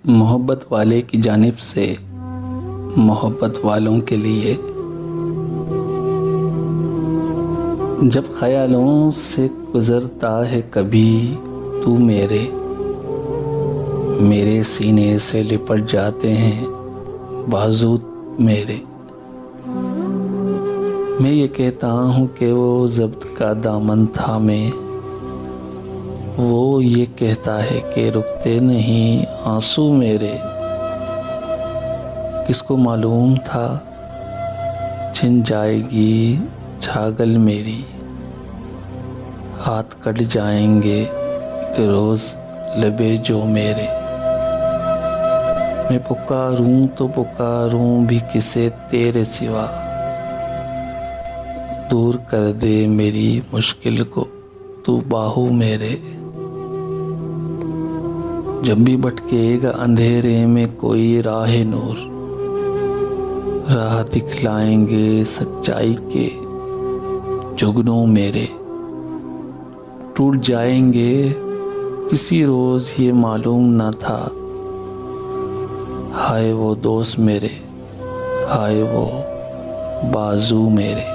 मोहब्बत वाले की जानिब से मोहब्बत वालों के लिए। जब ख्यालों से गुज़रता है कभी तू मेरे सीने से लिपट जाते हैं बाजू मेरे। मैं ये कहता हूँ कि वो ज़ब्त का दामन थामे, वो ये कहता है कि रुकते नहीं आंसू मेरे। किसको मालूम था छिन जाएगी छागल मेरी, हाथ कट जाएंगे एक रोज़ लबे जो मेरे। मैं पुकारूं तो पुकारूं भी किसे तेरे सिवा, दूर कर दे मेरी मुश्किल को तू बाहू मेरे। जब भी भटकेगा अंधेरे में कोई राह नूर, राह दिखलाएंगे सच्चाई के जुगनू मेरे। टूट जाएंगे किसी रोज़ ये मालूम न था, हाय वो दोस्त मेरे, हाय वो बाजू मेरे।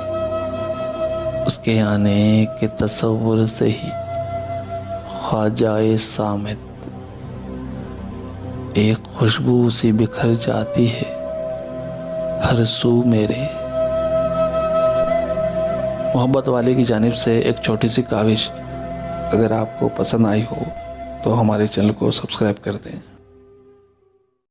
उसके आने के तसव्वुर से ही ख्वाजाए सामित एक खुशबू सी बिखर जाती है हर सू मेरे। मोहब्बत वाले की जानिब से एक छोटी सी काविश अगर आपको पसंद आई हो तो हमारे चैनल को सब्सक्राइब कर दें।